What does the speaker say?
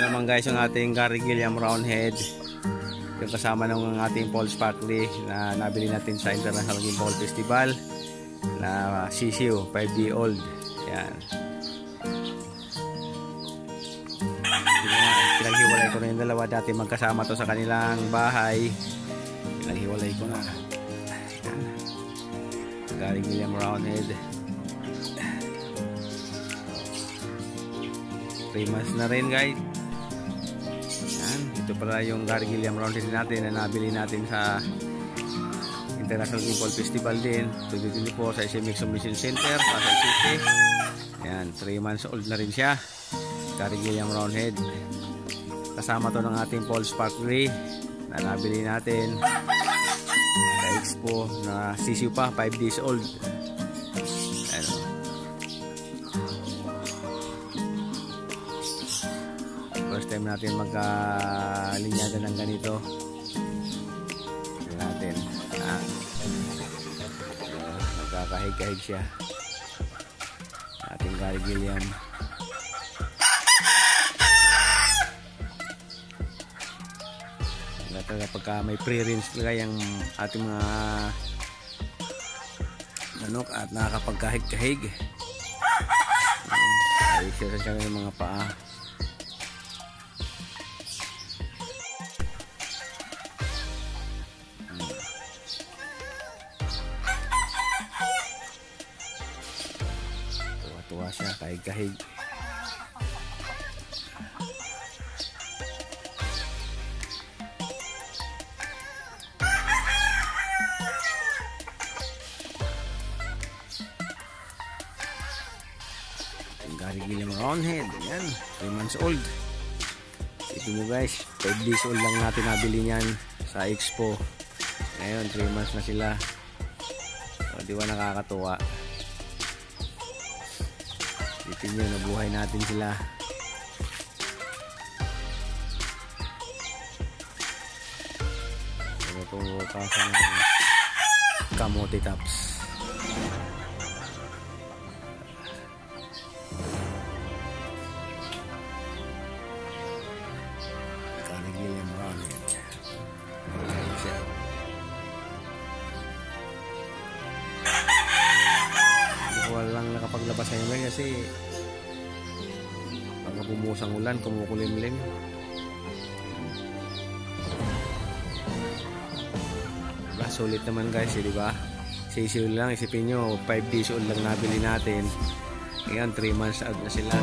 naman guys yung ating Gary Gilliam Roundhead, yung kasama ng ating Paul Sparkley na nabili natin sa International Game Ball Festival na sisiu 5-day-old. Yan, pinaghiwalay ko na yung dalawa, dati magkasama to sa kanilang bahay, pinaghiwalay ko na. Yan, Gary Gilliam Roundhead, 3 months na rin guys. Yan, ito pala yung Gary Gilliam Roundhead natin na nabili natin sa International Game Ball Festival din 2024 sa SM Exhibition Center, Pasay City. Yan, 3 months old na rin siya, Gary Gilliam Roundhead. Kasama to ng ating Paul Sparkley na nabili natin sa Expo na sisiu pa, 5 days old. First time natin magkalinyada ng ganito. Tignan natin. Nagkakahig-kahig siya. Ating Gary Gilliam. Pagka may pre-rinse talaga yung ating mga manok at nakakapagkahig-kahig. Ayos siya sa ng mga paa. Tuwa siya, kahig-kahig. Gary Gilliam Roundhead, yan, 3 months old. Ito nyo guys, 5 days old lang natin nabili niyan sa Expo. Ngayon 3 months na sila. O, di ba nakakatuwa? Ito nyo, nabuhay natin sila. Ito itong bukasan ng kamote tops. Gary Gilliam Roundhead. Walang nakapaglabas sa inyo kasi pag bumusang ulan, kumukulimlim. Diba, sulit naman guys, di ba? Sisiu lang, isipin nyo 5 days old lang nabili natin. Ngayon 3 months old na sila.